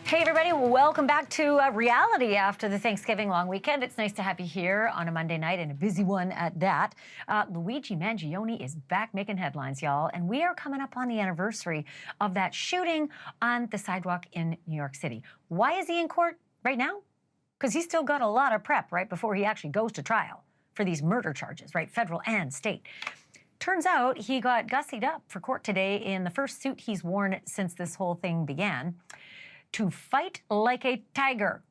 Hey, everybody. Welcome back to reality after the Thanksgiving long weekend. It's nice to have you here on a Monday night, and a busy one at that. Luigi Mangione is back making headlines, y'all, and we are coming up on the anniversary of that shooting on the sidewalk in New York City. Why is he in court right now? Because he's still got a lot of prep right before he actually goes to trial for these murder charges, right, federal and state. Turns out he got gussied up for court today in the first suit he's worn since this whole thing began, to fight like a tiger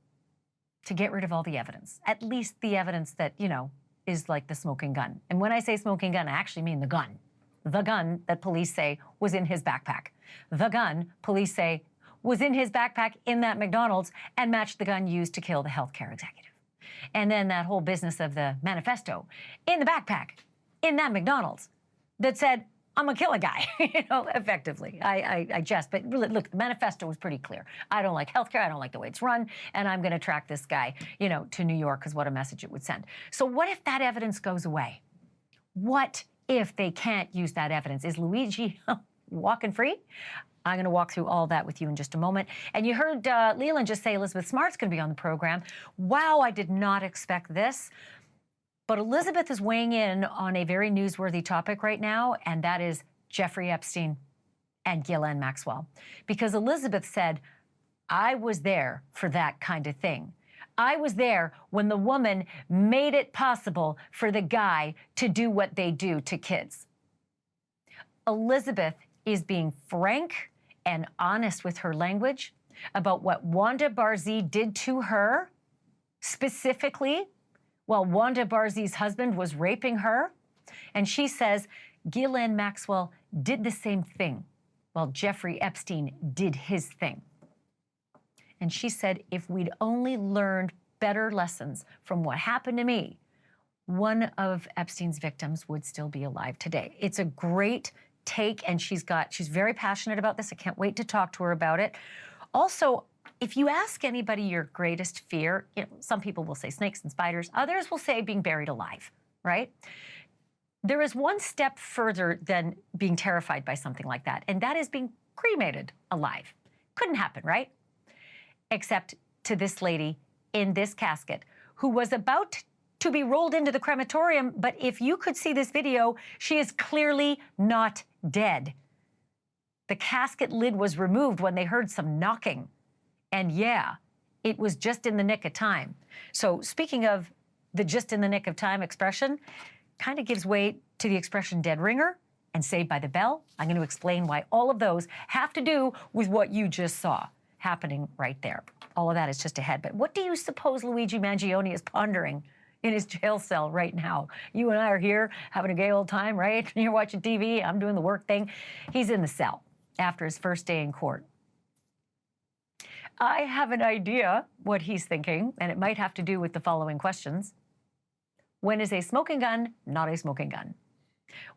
to get rid of all the evidence, at least the evidence that, you know, is like the smoking gun. And when I say smoking gun, I actually mean the gun that police say was in his backpack. The gun police say was in his backpack in that McDonald's and matched the gun used to kill the healthcare executive. And then that whole business of the manifesto in the backpack in that McDonald's that said, I'm gonna kill a guy, you know, effectively. I jest, but really, look, the manifesto was pretty clear. I don't like healthcare, I don't like the way it's run, and I'm gonna track this guy, you know, to New York, because what a message it would send. So what if that evidence goes away? What if they can't use that evidence? Is Luigi walking free? I'm gonna walk through all that with you in just a moment. And you heard Leland just say Elizabeth Smart's gonna be on the program. Wow, I did not expect this. But Elizabeth is weighing in on a very newsworthy topic right now, and that is Jeffrey Epstein and Ghislaine Maxwell. Because Elizabeth said, I was there for that kind of thing. I was there when the woman made it possible for the guy to do what they do to kids. Elizabeth is being frank and honest with her language about what Wanda Barzee did to her, specifically while Wanda Barzee's husband was raping her. And she says Ghislaine Maxwell did the same thing while Jeffrey Epstein did his thing. And she said, if we'd only learned better lessons from what happened to me, one of Epstein's victims would still be alive today. It's a great take, and she's very passionate about this. I can't wait to talk to her about it. Also, if you ask anybody your greatest fear, you know, some people will say snakes and spiders, others will say being buried alive, right? There is one step further than being terrified by something like that, and that is being cremated alive. Couldn't happen, right? Except to this lady in this casket who was about to be rolled into the crematorium, but if you could see this video, she is clearly not dead. The casket lid was removed when they heard some knocking. And yeah, it was just in the nick of time. So speaking of the just in the nick of time expression, kind of gives way to the expression dead ringer and Saved by the Bell. I'm going to explain why all of those have to do with what you just saw happening right there. All of that is just ahead. But what do you suppose Luigi Mangione is pondering in his jail cell right now? You and I are here having a gay old time, right? You're watching TV, I'm doing the work thing. He's in the cell after his first day in court. I have an idea what he's thinking, and it might have to do with the following questions. When is a smoking gun not a smoking gun?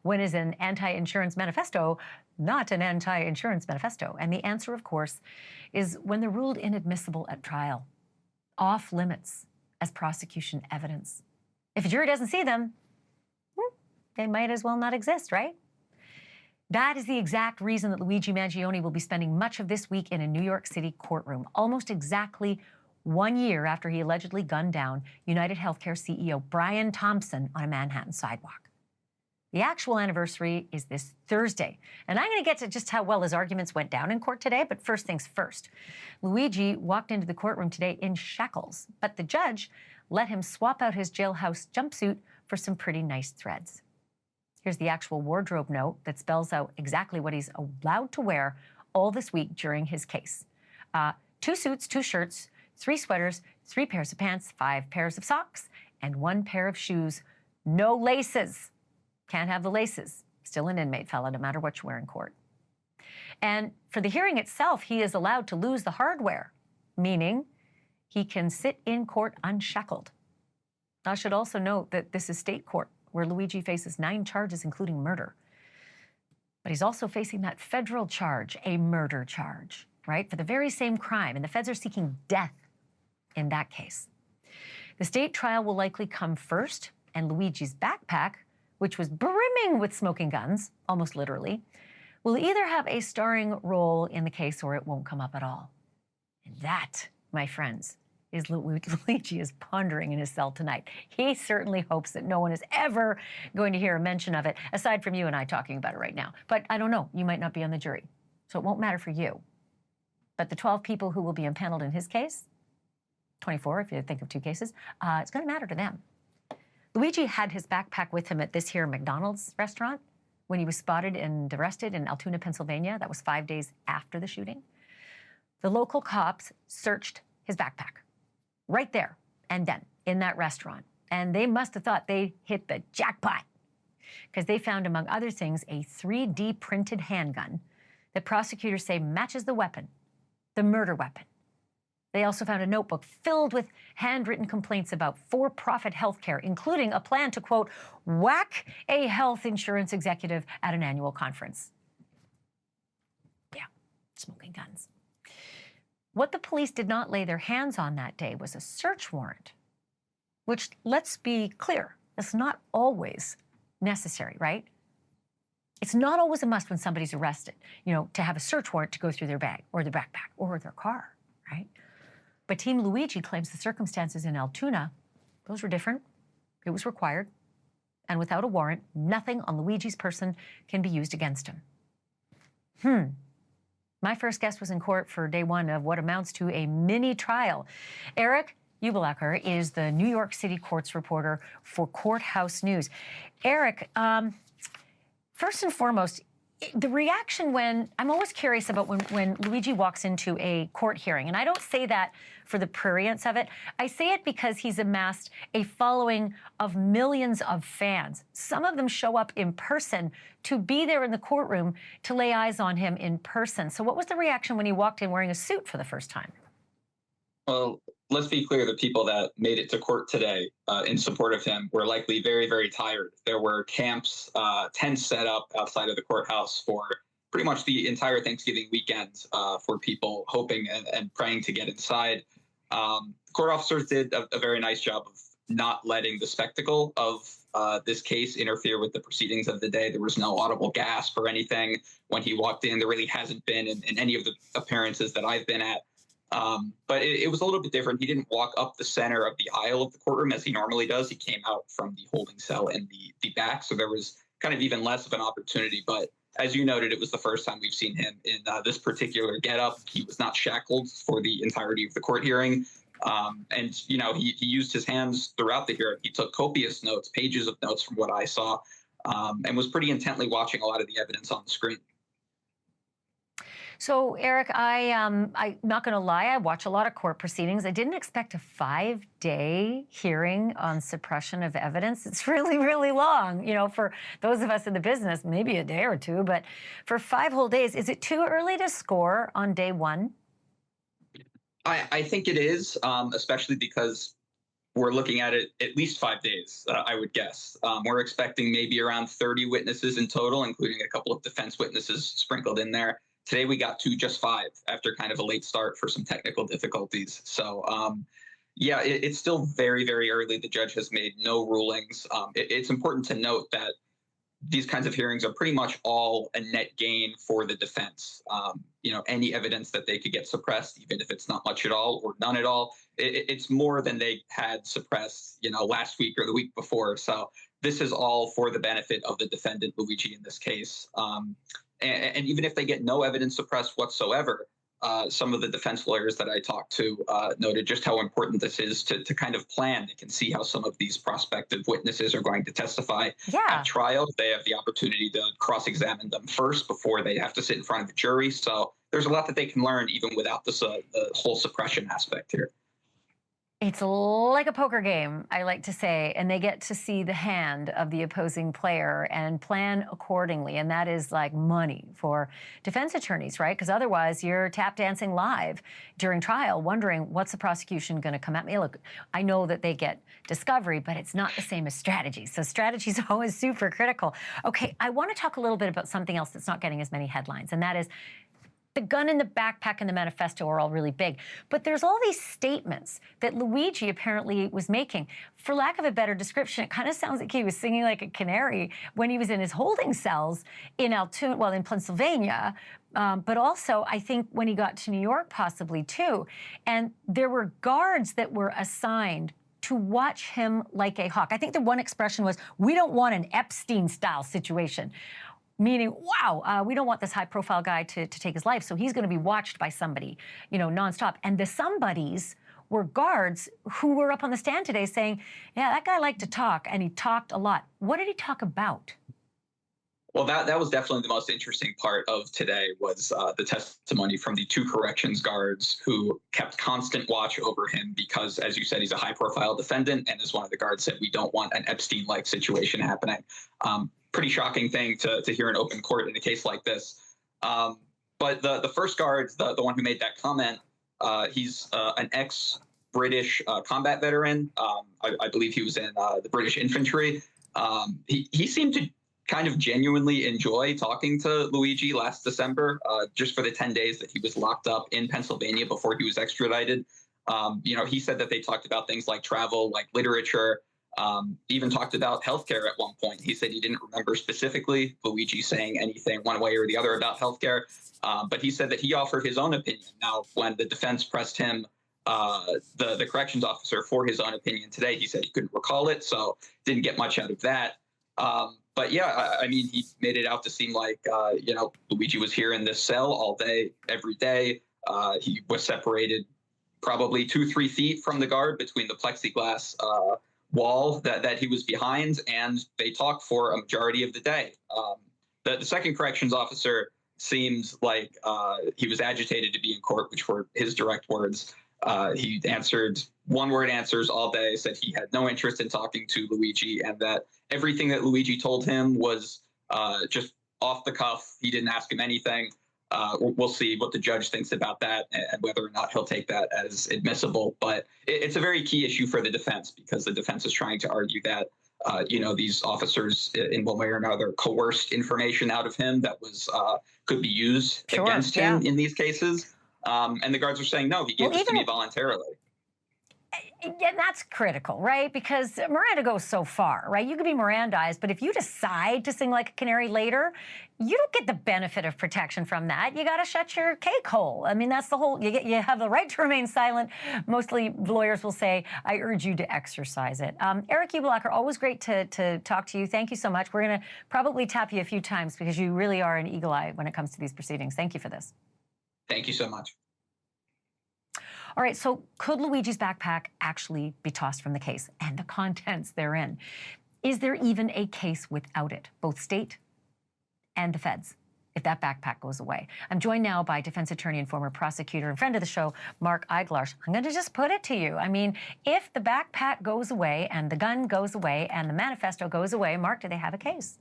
When is an anti-insurance manifesto not an anti-insurance manifesto? And the answer, of course, is when they're ruled inadmissible at trial, off limits as prosecution evidence. If a jury doesn't see them, they might as well not exist, right? That is the exact reason that Luigi Mangione will be spending much of this week in a New York City courtroom, almost exactly 1 year after he allegedly gunned down United Healthcare CEO Brian Thompson on a Manhattan sidewalk. The actual anniversary is this Thursday, and I'm going to get to just how well his arguments went down in court today, but first things first. Luigi walked into the courtroom today in shackles, but the judge let him swap out his jailhouse jumpsuit for some pretty nice threads. Here's the actual wardrobe note that spells out exactly what he's allowed to wear all this week during his case. 2 suits, 2 shirts, 3 sweaters, 3 pairs of pants, 5 pairs of socks, and 1 pair of shoes. No laces. Can't have the laces. Still an inmate, fella, no matter what you wear in court. And for the hearing itself, he is allowed to lose the hardware, meaning he can sit in court unshackled. I should also note that this is state court, where Luigi faces 9 charges, including murder. But he's also facing that federal charge, a murder charge, right, for the very same crime, and the feds are seeking death in that case. The state trial will likely come first, and Luigi's backpack, which was brimming with smoking guns, almost literally, will either have a starring role in the case or it won't come up at all. That, my friends, is Luigi is pondering in his cell tonight. He certainly hopes that no one is ever going to hear a mention of it, aside from you and I talking about it right now. But I don't know, you might not be on the jury, so it won't matter for you. But the 12 people who will be impaneled in his case, 24 if you think of 2 cases, it's going to matter to them. Luigi had his backpack with him at this here McDonald's restaurant when he was spotted and arrested in Altoona, Pennsylvania. That was 5 days after the shooting. The local cops searched his backpack right there and then in that restaurant. And they must have thought they hit the jackpot because they found, among other things, a 3D printed handgun that prosecutors say matches the weapon, the murder weapon. They also found a notebook filled with handwritten complaints about for-profit healthcare, including a plan to, quote, whack a health insurance executive at an annual conference. Yeah, smoking guns. What the police did not lay their hands on that day was a search warrant, which, let's be clear, is not always necessary, right? It's not always a must when somebody's arrested, you know, to have a search warrant to go through their bag or their backpack or their car, right? But Team Luigi claims the circumstances in Altoona, those were different. It was required. And without a warrant, nothing on Luigi's person can be used against him. My first guest was in court for day 1 of what amounts to a mini trial. Eric Ubelacher is the New York City Courts reporter for Courthouse News. Eric, first and foremost, the reaction when, I'm always curious about when Luigi walks into a court hearing, and I don't say that for the prurience of it. I say it because he's amassed a following of millions of fans. Some of them show up in person to be there in the courtroom to lay eyes on him in person. So what was the reaction when he walked in wearing a suit for the first time? Well, let's be clear, the people that made it to court today in support of him were likely very, very tired. There were camps, tents set up outside of the courthouse for pretty much the entire Thanksgiving weekend for people hoping and praying to get inside. Court officers did a very nice job of not letting the spectacle of this case interfere with the proceedings of the day. There was no audible gasp or anything when he walked in. There really hasn't been in any of the appearances that I've been at. But it was a little bit different. He didn't walk up the center of the aisle of the courtroom as he normally does. He came out from the holding cell in the back, so there was kind of even less of an opportunity. But as you noted, it was the first time we've seen him in this particular getup. He was not shackled for the entirety of the court hearing. And, you know, he used his hands throughout the hearing. He took copious notes, pages of notes from what I saw, and was pretty intently watching a lot of the evidence on the screen. So, Eric, I'm not going to lie, I watch a lot of court proceedings. I didn't expect a 5-day hearing on suppression of evidence. It's really, really long. You know, for those of us in the business, maybe a day or 2, but for 5 whole days, is it too early to score on day 1? I think it is, especially because we're looking at it at least 5 days, I would guess. We're expecting maybe around 30 witnesses in total, including a couple of defense witnesses sprinkled in there. Today, we got to just 5 after kind of a late start for some technical difficulties. So, yeah, it's still very, very early. The judge has made no rulings. It's important to note that these kinds of hearings are pretty much all a net gain for the defense. You know, any evidence that they could get suppressed, even if it's not much at all or none at all, it's more than they had suppressed, you know, last week or the week before. So this is all for the benefit of the defendant, Luigi, in this case. And even if they get no evidence suppressed whatsoever, some of the defense lawyers that I talked to noted just how important this is to kind of plan. They can see how some of these prospective witnesses are going to testify at trial. They have the opportunity to cross-examine them first before they have to sit in front of the jury. So there's a lot that they can learn even without this the whole suppression aspect here. It's like a poker game, I like to say, and they get to see the hand of the opposing player and plan accordingly, and that is like money for defense attorneys, right? Because otherwise you're tap dancing live during trial, wondering what's the prosecution going to come at me. Look, I know that they get discovery, but it's not the same as strategy. So strategy is always super critical. Okay, I want to talk a little bit about something else that's not getting as many headlines, and that is The gun in the backpack and the manifesto are all really big. But there's all these statements that Luigi apparently was making. For lack of a better description, it kind of sounds like he was singing like a canary when he was in his holding cells in Altoona, well, in Pennsylvania, but also I think when he got to New York possibly too. And there were guards that were assigned to watch him like a hawk. I think the one expression was, we don't want an Epstein-style situation. Meaning, wow, we don't want this high-profile guy to take his life, so he's going to be watched by somebody, you know, nonstop. And the somebodies were guards who were up on the stand today saying, yeah, that guy liked to talk, and he talked a lot. What did he talk about? Well, that was definitely the most interesting part of today was the testimony from the two corrections guards who kept constant watch over him because, as you said, he's a high-profile defendant, and as one of the guards said, we don't want an Epstein-like situation happening. Pretty shocking thing to hear in open court in a case like this. But the first guard, the one who made that comment, he's an ex-British combat veteran. I believe he was in the British infantry. He seemed to kind of genuinely enjoy talking to Luigi last December, just for the 10 days that he was locked up in Pennsylvania before he was extradited. You know, he said that they talked about things like travel, like literature, even talked about healthcare at one point. He said he didn't remember specifically Luigi saying anything one way or the other about healthcare, but he said that he offered his own opinion. Now, when the defense pressed him, the corrections officer, for his own opinion today, he said he couldn't recall it, so didn't get much out of that. But yeah, I mean, he made it out to seem like, you know, Luigi was here in this cell all day, every day. He was separated probably 2-3 feet from the guard between the plexiglass wall that he was behind, and they talked for a majority of the day. The second corrections officer seemed like he was agitated to be in court, which were his direct words. He answered one-word answers all day, said he had no interest in talking to Luigi, and that everything that Luigi told him was just off the cuff. He didn't ask him anything. We'll see what the judge thinks about that and whether or not he'll take that as admissible. But it's a very key issue for the defense because the defense is trying to argue that, you know, these officers in one way or another coerced information out of him that was could be used against him in these cases. And the guards are saying, no, he gave this to me voluntarily. Yeah, that's critical, right? Because Miranda goes so far, right? You could be Mirandized, but if you decide to sing like a canary later, you don't get the benefit of protection from that. You got to shut your cake hole. I mean, that's the whole, you have the right to remain silent. Mostly lawyers will say, I urge you to exercise it. Eric Ubelacher, always great to talk to you. Thank you so much. We're going to probably tap you a few times because you really are an eagle eye when it comes to these proceedings. Thank you for this. Thank you so much. All right, so could Luigi's backpack actually be tossed from the case and the contents therein? Is there even a case without it, both state and the feds, if that backpack goes away? I'm joined now by defense attorney and former prosecutor and friend of the show, Mark Eiglarsh. I'm going to just put it to you. I mean, if the backpack goes away and the gun goes away and the manifesto goes away, Mark, do they have a case?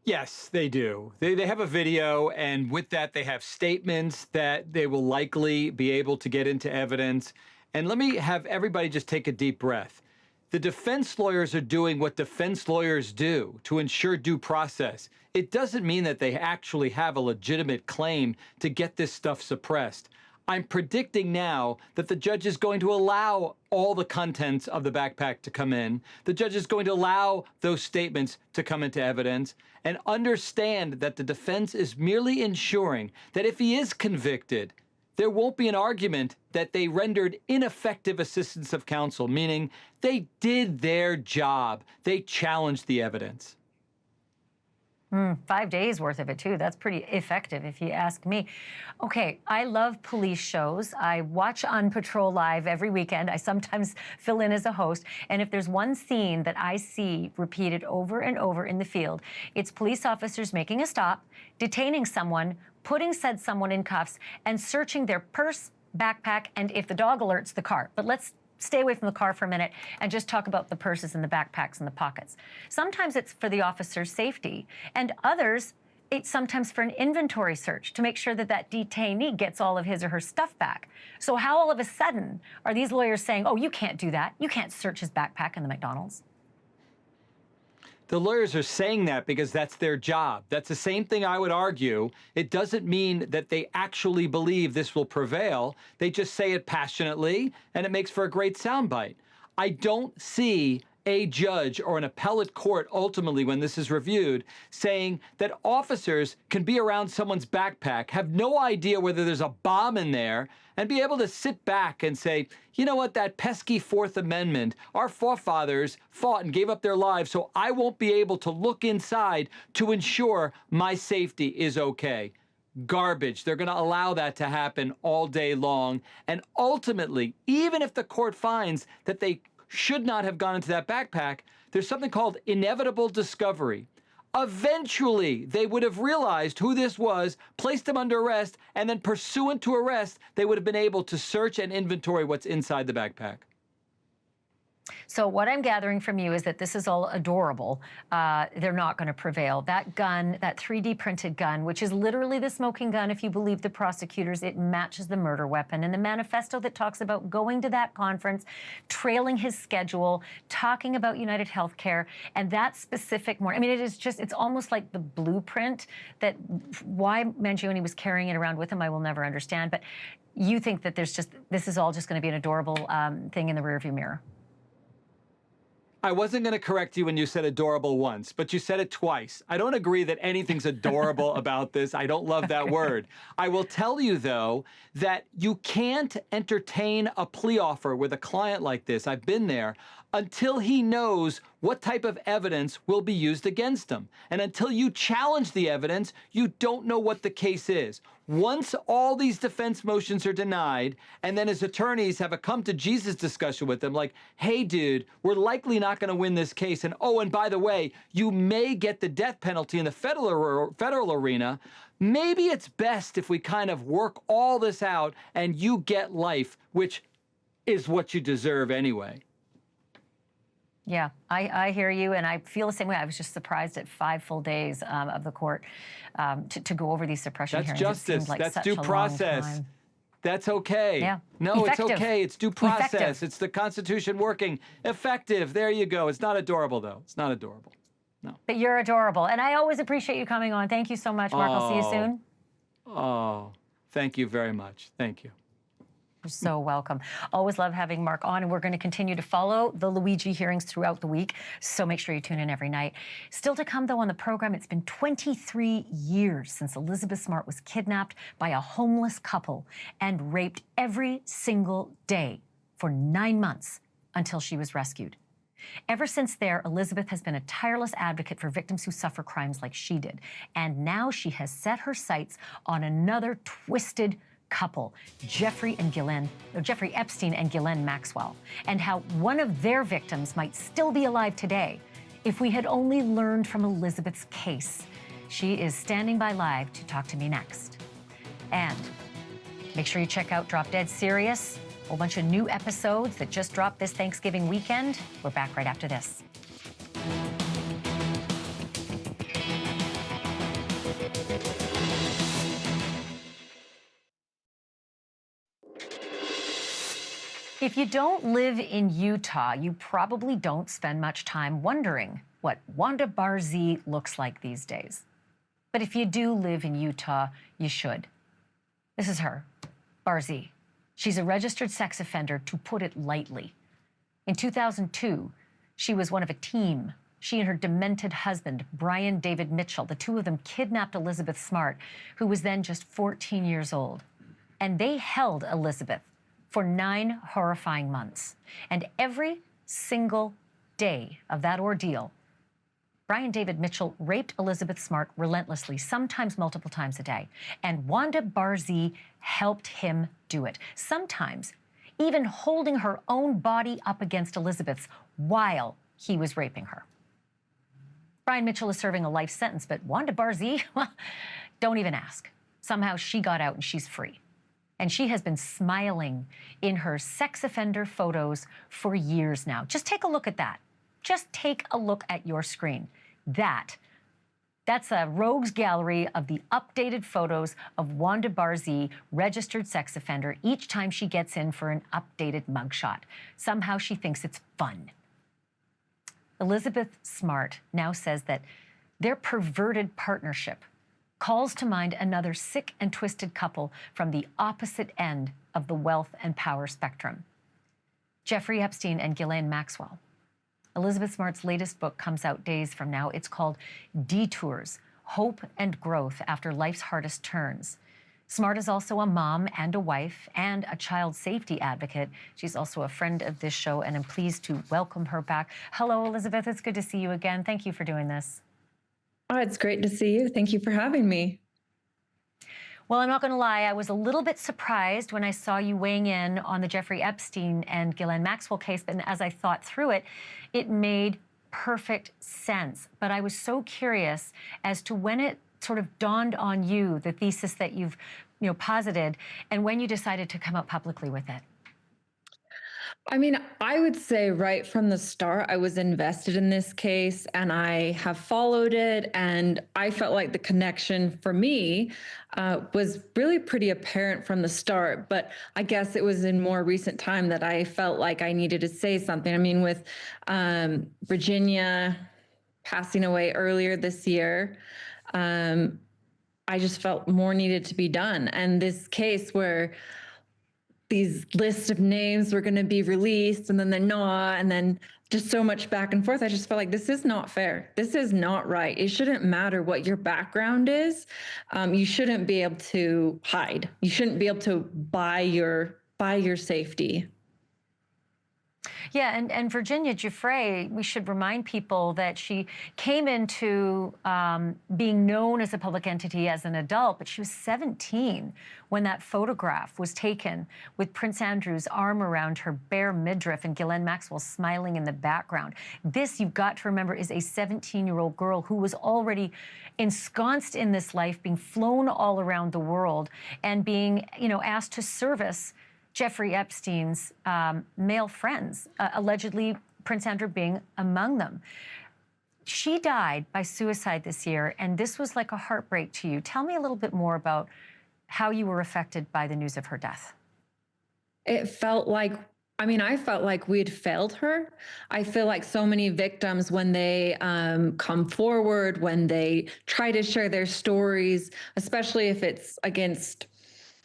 Yes, they do. They have a video, and with that, they have statements that they will likely be able to get into evidence. And let me have everybody just take a deep breath. The defense lawyers are doing what defense lawyers do to ensure due process. It doesn't mean that they actually have a legitimate claim to get this stuff suppressed. I'm predicting now that the judge is going to allow all the contents of the backpack to come in. The judge is going to allow those statements to come into evidence, and understand that the defense is merely ensuring that if he is convicted, there won't be an argument that they rendered ineffective assistance of counsel, meaning they did their job. They challenged the evidence. 5 days worth of it, too. That's pretty effective, if you ask me. Okay, I love police shows. I watch On Patrol Live every weekend. I sometimes fill in as a host. And if there's one scene that I see repeated over and over in the field, it's police officers making a stop, detaining someone, putting said someone in cuffs, and searching their purse, backpack, and if the dog alerts, the car. But let's stay away from the car for a minute and just talk about the purses and the backpacks and the pockets. Sometimes it's for the officer's safety, and others, it's sometimes for an inventory search to make sure that that detainee gets all of his or her stuff back. So how all of a sudden are these lawyers saying, oh, you can't do that. You can't search his backpack in the McDonald's? The lawyers are saying that because that's their job. That's the same thing I would argue. It doesn't mean that they actually believe this will prevail. They just say it passionately, and it makes for a great soundbite. I don't see a judge or an appellate court ultimately, when this is reviewed, saying that officers can be around someone's backpack, have no idea whether there's a bomb in there, and be able to sit back and say, you know what, that pesky Fourth Amendment, our forefathers fought and gave up their lives, so I won't be able to look inside to ensure my safety is okay. Garbage. They're going to allow that to happen all day long. And ultimately, even if the court finds that they should not have gone into that backpack, there's something called inevitable discovery. Eventually, they would have realized who this was, placed them under arrest, and then pursuant to arrest, they would have been able to search and inventory what's inside the backpack. So what I'm gathering from you is that this is all adorable. They're not going to prevail. That gun, that 3D printed gun, which is literally the smoking gun, if you believe the prosecutors, it matches the murder weapon. And the manifesto that talks about going to that conference, trailing his schedule, talking about United Healthcare, and that specific morning. I mean, it is just, it's almost like the blueprint that why Mangione was carrying it around with him, I will never understand. But you think that there's just, this is all just going to be an adorable thing in the rearview mirror. I wasn't going to correct you when you said adorable once, but you said it twice. I don't agree that anything's adorable about this. I don't love that word. I will tell you, though, that you can't entertain a plea offer with a client like this, I've been there, until he knows what type of evidence will be used against him. And until you challenge the evidence, you don't know what the case is. Once all these defense motions are denied, and then his attorneys have a come-to-Jesus discussion with him, like, hey, dude, we're likely not going to win this case. And, oh, and by the way, you may get the death penalty in the federal arena. Maybe it's best if we kind of work all this out and you get life, which is what you deserve anyway. Yeah, I hear you, and I feel the same way. I was just surprised at 5 full days of the court to go over these suppression hearings. That's justice. Like that's due process. That's okay. Yeah. No, Effective. It's okay. It's due process. Effective. It's the Constitution working. Effective. There you go. It's not adorable, though. It's not adorable. No. But you're adorable, and I always appreciate you coming on. Thank you so much, Mark. I'll see you soon. Oh, thank you very much. Thank you. You're so welcome. Always love having Mark on, and we're going to continue to follow the Luigi hearings throughout the week, so make sure you tune in every night. Still to come, though, on the program, it's been 23 years since Elizabeth Smart was kidnapped by a homeless couple and raped every single day for 9 months until she was rescued. Ever since there, Elizabeth has been a tireless advocate for victims who suffer crimes like she did, and now she has set her sights on another twisted couple, Jeffrey Epstein and Ghislaine Maxwell, and how one of their victims might still be alive today if we had only learned from Elizabeth's case. She is standing by live to talk to me next. And make sure you check out Drop Dead Serious, a whole bunch of new episodes that just dropped this Thanksgiving weekend. We're back right after this. If you don't live in Utah, you probably don't spend much time wondering what Wanda Barzee looks like these days. But if you do live in Utah, you should. This is her, Barzee. She's a registered sex offender, to put it lightly. In 2002, she was one of a team. She and her demented husband, Brian David Mitchell, the two of them kidnapped Elizabeth Smart, who was then just 14 years old. And they held Elizabeth for 9 horrifying months. And every single day of that ordeal, Brian David Mitchell raped Elizabeth Smart relentlessly, sometimes multiple times a day. And Wanda Barzee helped him do it, sometimes even holding her own body up against Elizabeth's while he was raping her. Brian Mitchell is serving a life sentence, but Wanda Barzee, well, don't even ask. Somehow she got out and she's free. And she has been smiling in her sex offender photos for years now. Just take a look at that. Just take a look at your screen. That's a rogues gallery of the updated photos of Wanda Barzee, registered sex offender, each time she gets in for an updated mugshot. Somehow she thinks it's fun. Elizabeth Smart now says that their perverted partnership calls to mind another sick and twisted couple from the opposite end of the wealth and power spectrum. Jeffrey Epstein and Ghislaine Maxwell. Elizabeth Smart's latest book comes out days from now. It's called Detours, Hope and Growth After Life's Hardest Turns. Smart is also a mom and a wife and a child safety advocate. She's also a friend of this show, and I'm pleased to welcome her back. Hello, Elizabeth. It's good to see you again. Thank you for doing this. Oh, it's great to see you. Thank you for having me. Well, I'm not going to lie. I was a little bit surprised when I saw you weighing in on the Jeffrey Epstein and Ghislaine Maxwell case. But as I thought through it, it made perfect sense. But I was so curious as to when it sort of dawned on you, the thesis that you've posited, and when you decided to come out publicly with it. I mean, I would say right from the start, I was invested in this case and I have followed it. And I felt like the connection for me was really pretty apparent from the start. But I guess it was in more recent time that I felt like I needed to say something. I mean, with Virginia passing away earlier this year, I just felt more needed to be done. And this case where these lists of names were going to be released and then they're not, and then just so much back and forth, I just felt like this is not fair. This is not right. It shouldn't matter what your background is. You shouldn't be able to hide. You shouldn't be able to buy your safety. Yeah, and Virginia Giuffre, we should remind people that she came into being known as a public entity as an adult, but she was 17 when that photograph was taken with Prince Andrew's arm around her bare midriff and Ghislaine Maxwell smiling in the background. This, you've got to remember, is a 17-year-old girl who was already ensconced in this life, being flown all around the world and being, asked to service Jeffrey Epstein's male friends, allegedly Prince Andrew being among them. She died by suicide this year, and this was like a heartbreak to you. Tell me a little bit more about how you were affected by the news of her death. It felt like, I felt like we had failed her. I feel like so many victims, when they come forward, when they try to share their stories, especially if it's against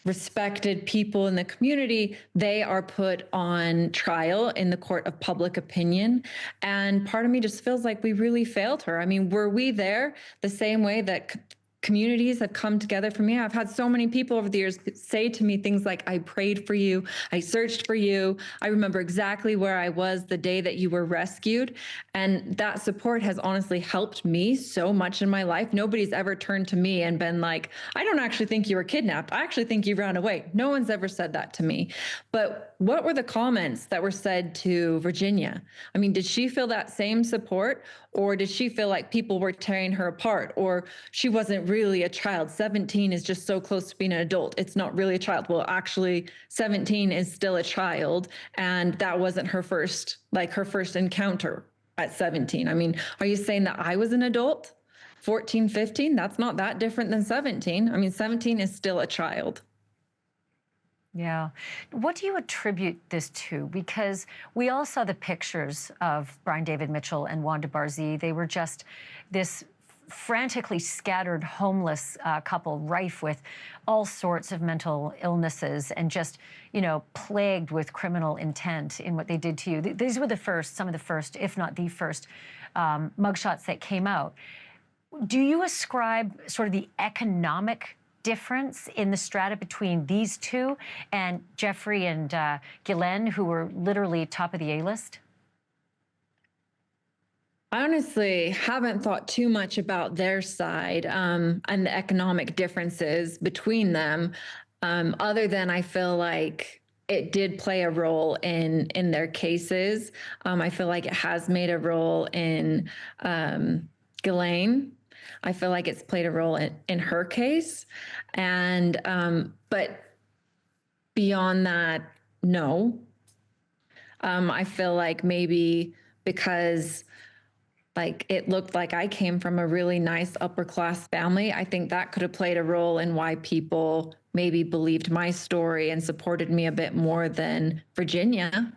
respected people in the community, they are put on trial in the court of public opinion. And part of me just feels like we really failed her. I mean, were we there the same way that communities have come together for me? I've had so many people over the years say to me things like, I prayed for you, I searched for you, I remember exactly where I was the day that you were rescued. And that support has honestly helped me so much in my life. Nobody's ever turned to me and been like, I don't actually think you were kidnapped. I actually think you ran away. No one's ever said that to me. But what were the comments that were said to Virginia? I mean, did she feel that same support? Or did she feel like people were tearing her apart? Or she wasn't really a child? 17 is just so close to being an adult. It's not really a child. Well, actually, 17 is still a child. And that wasn't her first encounter at 17. I mean, are you saying that I was an adult? 14, 15? That's not that different than 17. I mean, 17 is still a child. Yeah. What do you attribute this to? Because we all saw the pictures of Brian David Mitchell and Wanda Barzee. They were just this frantically scattered, homeless couple, rife with all sorts of mental illnesses and just, plagued with criminal intent in what they did to you. These were some of the first, if not the first, mugshots that came out. Do you ascribe sort of the economic difference in the strata between these two and Jeffrey and Ghislaine, who were literally top of the A-list? I honestly haven't thought too much about their side and the economic differences between them, other than I feel like it did play a role in their cases. I feel like it has made a role in Ghislaine. I feel like it's played a role in her case. And, but beyond that, no. I feel like maybe because it looked like I came from a really nice upper class family, I think that could have played a role in why people maybe believed my story and supported me a bit more than Virginia.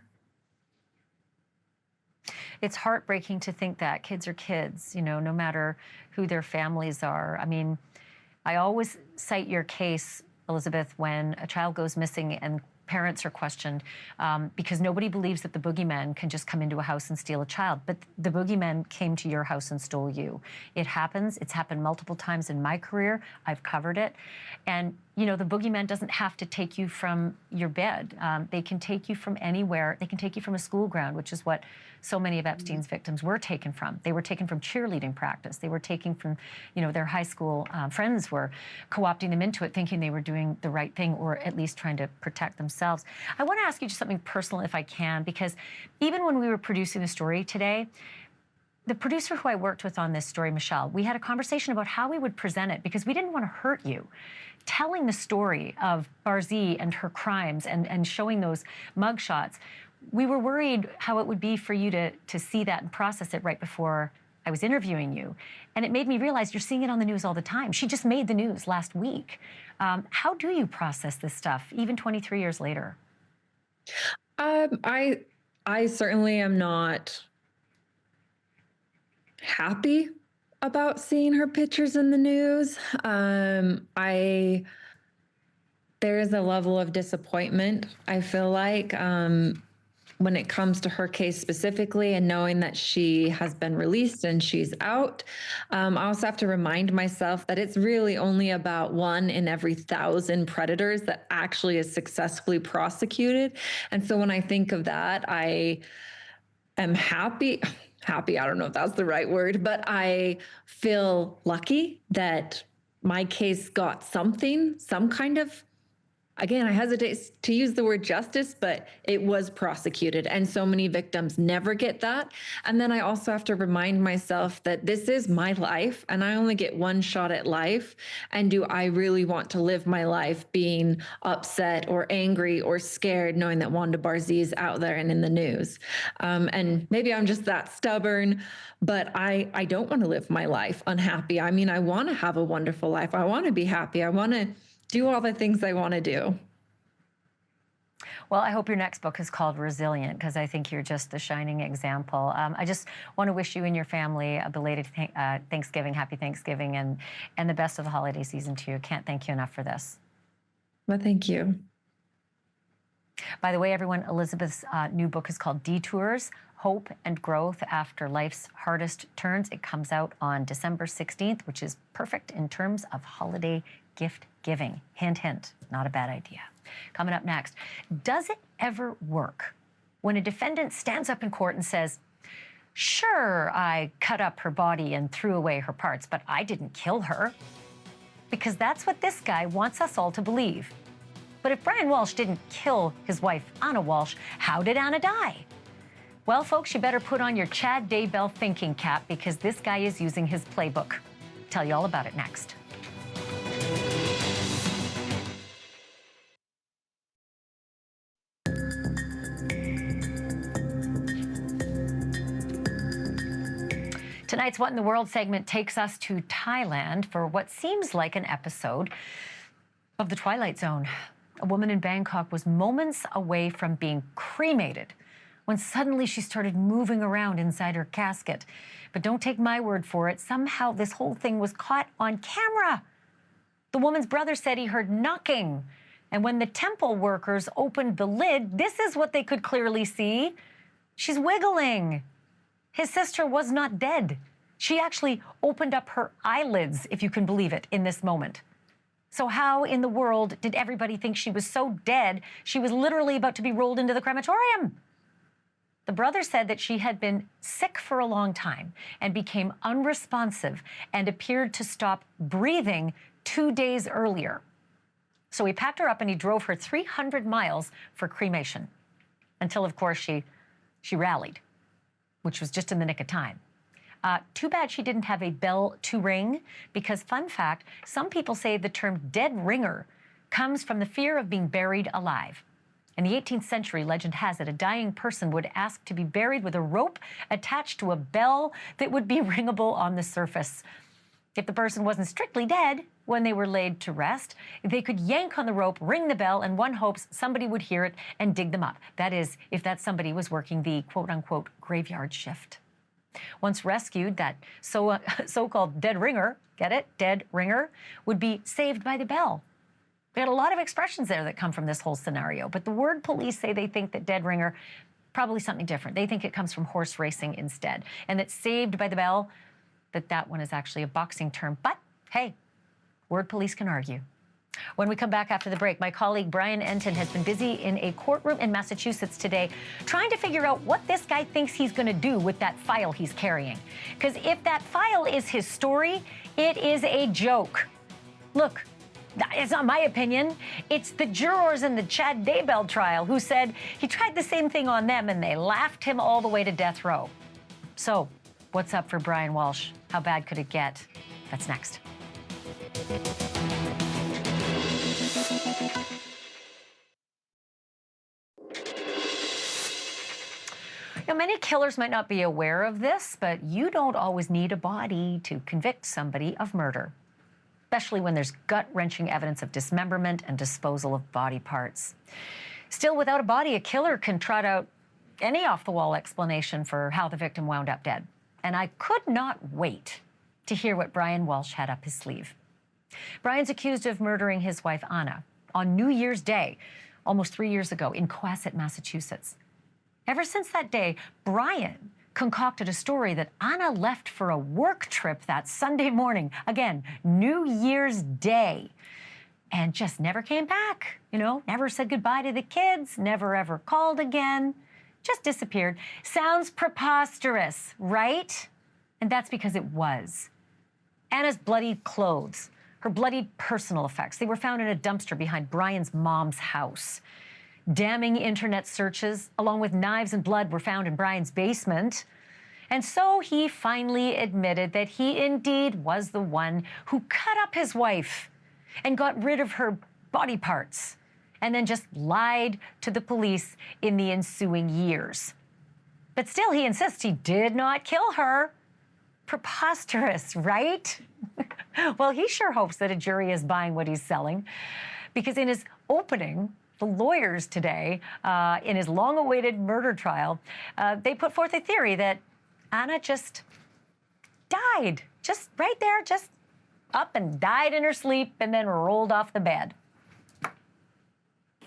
It's heartbreaking to think that kids are kids, you know, no matter who their families are. I mean, I always cite your case, Elizabeth, when a child goes missing and parents are questioned because nobody believes that the boogeyman can just come into a house and steal a child. But the boogeyman came to your house and stole you. It happens. It's happened multiple times in my career. I've covered it. And, you know, the boogeyman doesn't have to take you from your bed. They can take you from anywhere. They can take you from a school ground, which is what so many of Epstein's victims were taken from. They were taken from cheerleading practice. They were taken from, you know, their high school friends were co-opting them into it, thinking they were doing the right thing or at least trying to protect themselves. I want to ask you just something personal, if I can, because even when we were producing the story today, the producer who I worked with on this story, Michelle, we had a conversation about how we would present it because we didn't want to hurt you. Telling the story of Barzee and her crimes and showing those mugshots, we were worried how it would be for you to see that and process it right before I was interviewing you. And it made me realize you're seeing it on the news all the time. She just made the news last week. How do you process this stuff, even 23 years later? I certainly am not happy about seeing her pictures in the news. There is a level of disappointment, I feel like, when it comes to her case specifically, and knowing that she has been released and she's out. I also have to remind myself that it's really only about 1 in every 1,000 predators that actually is successfully prosecuted. And so when I think of that, I am happy, I don't know if that's the right word, but I feel lucky that my case got some kind of, again, I hesitate to use the word justice, but it was prosecuted. And so many victims never get that. And then I also have to remind myself that this is my life and I only get one shot at life. And do I really want to live my life being upset or angry or scared knowing that Wanda Barzee is out there and in the news? And maybe I'm just that stubborn, but I don't want to live my life unhappy. I mean, I want to have a wonderful life. I want to be happy. I want to do all the things I want to do. Well, I hope your next book is called Resilient, because I think you're just the shining example. I just want to wish you and your family a belated Thanksgiving, happy Thanksgiving, and the best of the holiday season to you. Can't thank you enough for this. Well, thank you. By the way, everyone, Elizabeth's new book is called Detours, Hope and Growth After Life's Hardest Turns. It comes out on December 16th, which is perfect in terms of holiday gift giving. Hint, hint, not a bad idea. Coming up next, does it ever work when a defendant stands up in court and says, sure, I cut up her body and threw away her parts, but I didn't kill her? Because that's what this guy wants us all to believe. But if Brian Walshe didn't kill his wife, Anna Walshe, how did Anna die? Well, folks, you better put on your Chad Daybell thinking cap because this guy is using his playbook. Tell you all about it next. Tonight's What in the World segment takes us to Thailand for what seems like an episode of The Twilight Zone. A woman in Bangkok was moments away from being cremated when suddenly she started moving around inside her casket. But don't take my word for it. Somehow this whole thing was caught on camera. The woman's brother said he heard knocking. And when the temple workers opened the lid, this is what they could clearly see. She's wiggling. His sister was not dead. She actually opened up her eyelids, if you can believe it, in this moment. So how in the world did everybody think she was so dead she was literally about to be rolled into the crematorium? The brother said that she had been sick for a long time and became unresponsive and appeared to stop breathing 2 days earlier. So he packed her up and he drove her 300 miles for cremation until, of course, she rallied, which was just in the nick of time. Too bad she didn't have a bell to ring, because, fun fact, some people say the term dead ringer comes from the fear of being buried alive. In the 18th century, legend has it, a dying person would ask to be buried with a rope attached to a bell that would be ringable on the surface. If the person wasn't strictly dead, when they were laid to rest. They could yank on the rope, ring the bell, and one hopes somebody would hear it and dig them up. That is, if that somebody was working the quote-unquote graveyard shift. Once rescued, that so-called dead ringer, get it, dead ringer, would be saved by the bell. We had a lot of expressions there that come from this whole scenario, but the word police say they think that dead ringer, probably something different. They think it comes from horse racing instead, and that saved by the bell, that one is actually a boxing term. But hey, word police can argue. When we come back after the break, my colleague Brian Enton has been busy in a courtroom in Massachusetts today trying to figure out what this guy thinks he's going to do with that file he's carrying. Because if that file is his story, it is a joke. Look, it's not my opinion. It's the jurors in the Chad Daybell trial who said he tried the same thing on them and they laughed him all the way to death row. So, what's up for Brian Walshe? How bad could it get? That's next. Now, many killers might not be aware of this, but you don't always need a body to convict somebody of murder, especially when there's gut-wrenching evidence of dismemberment and disposal of body parts. Still, without a body, a killer can trot out any off-the-wall explanation for how the victim wound up dead. And I could not wait to hear what Brian Walshe had up his sleeve. Brian's accused of murdering his wife, Anna, on New Year's Day, almost 3 years ago, in Cohasset, Massachusetts. Ever since that day, Brian concocted a story that Anna left for a work trip that Sunday morning, again, New Year's Day, and just never came back. You know, never said goodbye to the kids, never ever called again, just disappeared. Sounds preposterous, right? And that's because it was. Anna's bloodied clothes, her bloodied personal effects, they were found in a dumpster behind Brian's mom's house. Damning internet searches, along with knives and blood, were found in Brian's basement. And so he finally admitted that he indeed was the one who cut up his wife and got rid of her body parts, and then just lied to the police in the ensuing years. But still, he insists he did not kill her. Preposterous, right? Well, he sure hopes that a jury is buying what he's selling, because in his opening, the lawyers today, in his long-awaited murder trial, they put forth a theory that Anna just died, just right there, just up and died in her sleep and then rolled off the bed.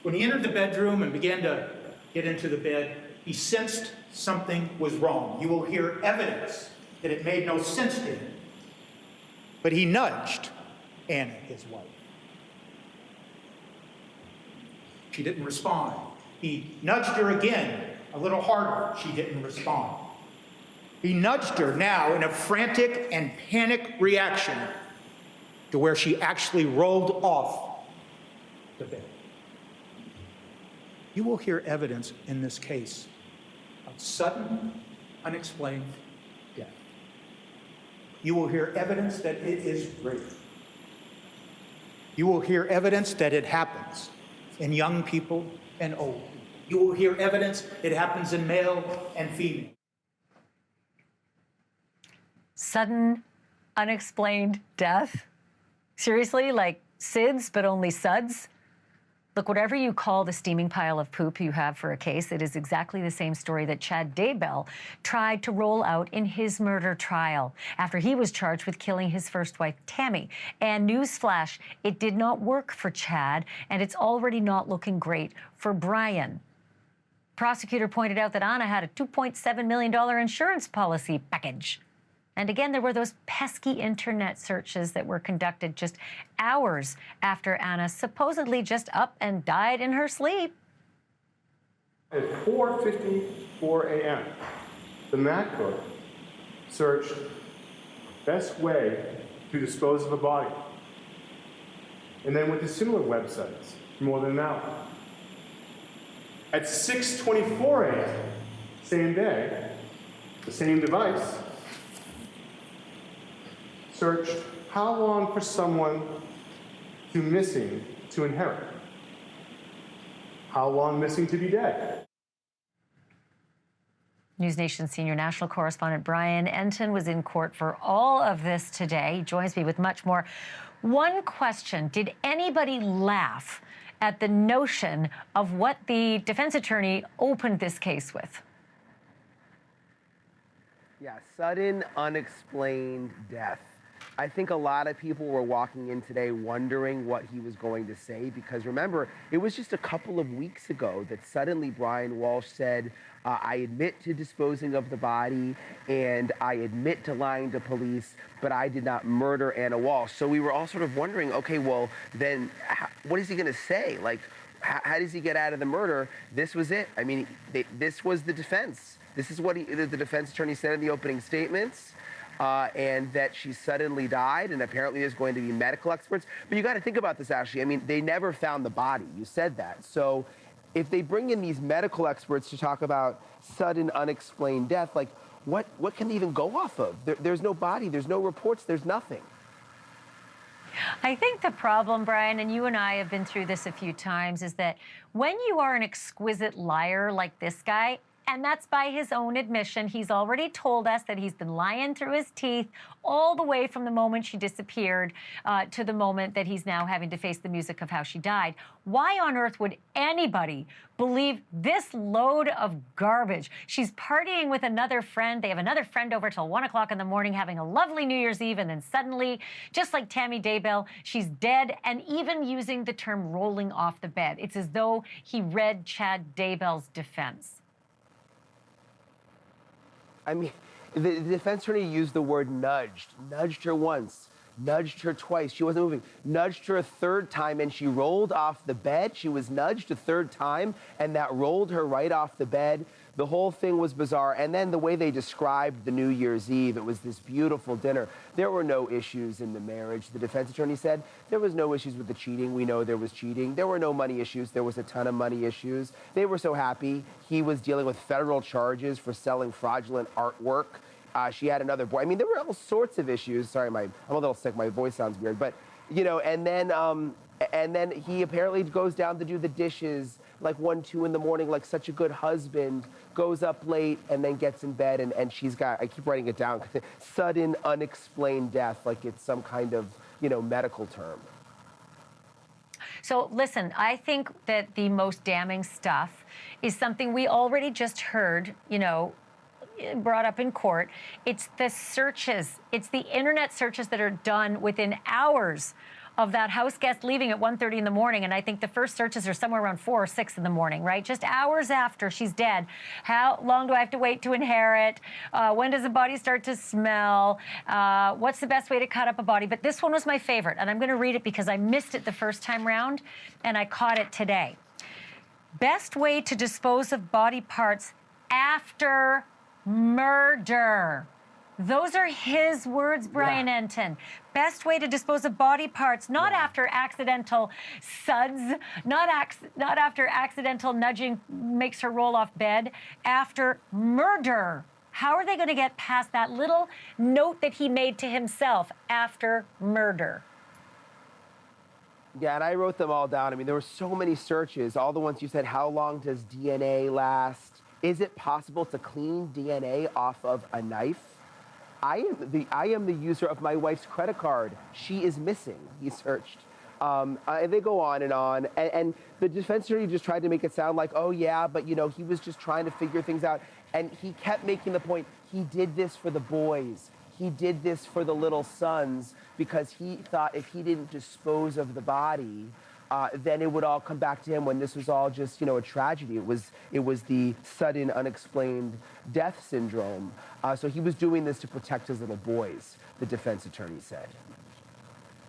When he entered the bedroom and began to get into the bed, he sensed something was wrong. You will hear evidence that it made no sense to him. But he nudged Anna, his wife. She didn't respond. He nudged her again, a little harder. She didn't respond. He nudged her now in a frantic and panic reaction to where she actually rolled off the bed. You will hear evidence in this case of sudden, unexplained death. You will hear evidence that it is rape. You will hear evidence that it happens in young people and old people. You will hear evidence it happens in male and female. Sudden, unexplained death? Seriously, like SIDS, but only SUDS? Look, whatever you call the steaming pile of poop you have for a case, it is exactly the same story that Chad Daybell tried to roll out in his murder trial after he was charged with killing his first wife, Tammy. And newsflash, it did not work for Chad, and it's already not looking great for Brian. Prosecutor pointed out that Anna had a $2.7 million insurance policy package. And again, there were those pesky internet searches that were conducted just hours after Anna supposedly just up and died in her sleep. At 4:54 a.m., the MacBook searched best way to dispose of a body, and then went to similar websites for more than an hour. At 6:24 a.m., same day, the same device searched how long for someone to missing to inherit, how long missing to be dead. NewsNation senior national correspondent Brian Enton was in court for all of this today. He joins me with much more. One question, did anybody laugh at the notion of what the defense attorney opened this case with? Yeah, sudden, unexplained death. I think a lot of people were walking in today wondering what he was going to say, because remember, it was just a couple of weeks ago that suddenly Brian Walshe said, I admit to disposing of the body and I admit to lying to police, but I did not murder Anna Walshe. So we were all sort of wondering, okay, well, then what is he going to say? Like, how does he get out of the murder? This was it. I mean, this was the defense. This is what the defense attorney said in the opening statements. And that she suddenly died, and apparently there's going to be medical experts. But you got to think about this, Ashleigh. I mean, they never found the body. You said that. So if they bring in these medical experts to talk about sudden, unexplained death, like, what can they even go off of? There's no body. There's no reports. There's nothing. I think the problem, Brian, and you and I have been through this a few times, is that when you are an exquisite liar like this guy, and that's by his own admission. He's already told us that he's been lying through his teeth all the way from the moment she disappeared to the moment that he's now having to face the music of how she died. Why on earth would anybody believe this load of garbage? She's partying with another friend. They have another friend over till 1 o'clock in the morning having a lovely New Year's Eve, and then suddenly, just like Tammy Daybell, she's dead, and even using the term rolling off the bed. It's as though he read Chad Daybell's defense. I mean, the defense attorney used the word nudged her once, nudged her twice. She wasn't moving. Nudged her a third time, and she rolled off the bed. She was nudged a third time, and that rolled her right off the bed. The whole thing was bizarre. And then the way they described the New Year's Eve, it was this beautiful dinner. There were no issues in the marriage. The defense attorney said there was no issues with the cheating. We know there was cheating. There were no money issues. There was a ton of money issues. They were so happy. He was dealing with federal charges for selling fraudulent artwork. She had another boy. I mean, there were all sorts of issues. Sorry, I'm a little sick. My voice sounds weird. But, you know, and then he apparently goes down to do the dishes like 1, 2 in the morning, like such a good husband, goes up late and then gets in bed, and she's got, I keep writing it down, sudden unexplained death, like it's some kind of, you know, medical term. So listen, I think that the most damning stuff is something we already just heard, you know, brought up in court. It's the searches. It's the internet searches that are done within hours of that house guest leaving at 1:30 in the morning. And I think the first searches are somewhere around 4 or 6 in the morning, right? Just hours after she's dead. How long do I have to wait to inherit? When does the body start to smell? What's the best way to cut up a body? But this one was my favorite, and I'm going to read it because I missed it the first time round, and I caught it today. Best way to dispose of body parts after murder. Those are his words, Brian Enton. Best way to dispose of body parts, not after accidental suds, not after accidental nudging makes her roll off bed, after murder. How are they going to get past that little note that he made to himself after murder? Yeah, and I wrote them all down. I mean, there were so many searches, all the ones you said, how long does DNA last? Is it possible to clean DNA off of a knife? I am the user of my wife's credit card. She is missing, he searched. And they go on. And the defense attorney just tried to make it sound like, oh yeah, but you know, he was just trying to figure things out. And he kept making the point, he did this for the boys. He did this for the little sons because he thought if he didn't dispose of the body, then it would all come back to him when this was all just, you know, a tragedy. It was the sudden, unexplained death syndrome. So he was doing this to protect his little boys, the defense attorney said.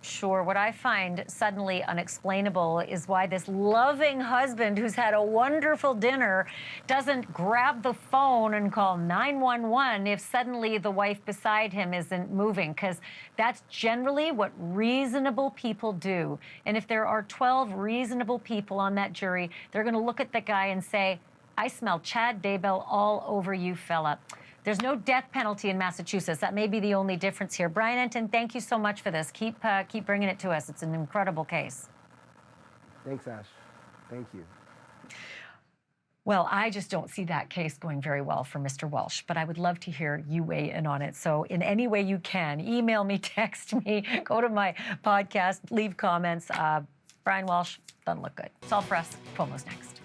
Sure. What I find suddenly unexplainable is why this loving husband who's had a wonderful dinner doesn't grab the phone and call 911 if suddenly the wife beside him isn't moving, because that's generally what reasonable people do. And if there are 12 reasonable people on that jury, they're going to look at the guy and say, I smell Chad Daybell all over you, fella. There's no death penalty in Massachusetts. That may be the only difference here. Brian Enton, thank you so much for this. Keep bringing it to us. It's an incredible case. Thanks, Ash. Thank you. Well, I just don't see that case going very well for Mr. Walshe, but I would love to hear you weigh in on it. So in any way you can, email me, text me, go to my podcast, leave comments. Brian Walshe doesn't look good. It's all for us. Cuomo's next.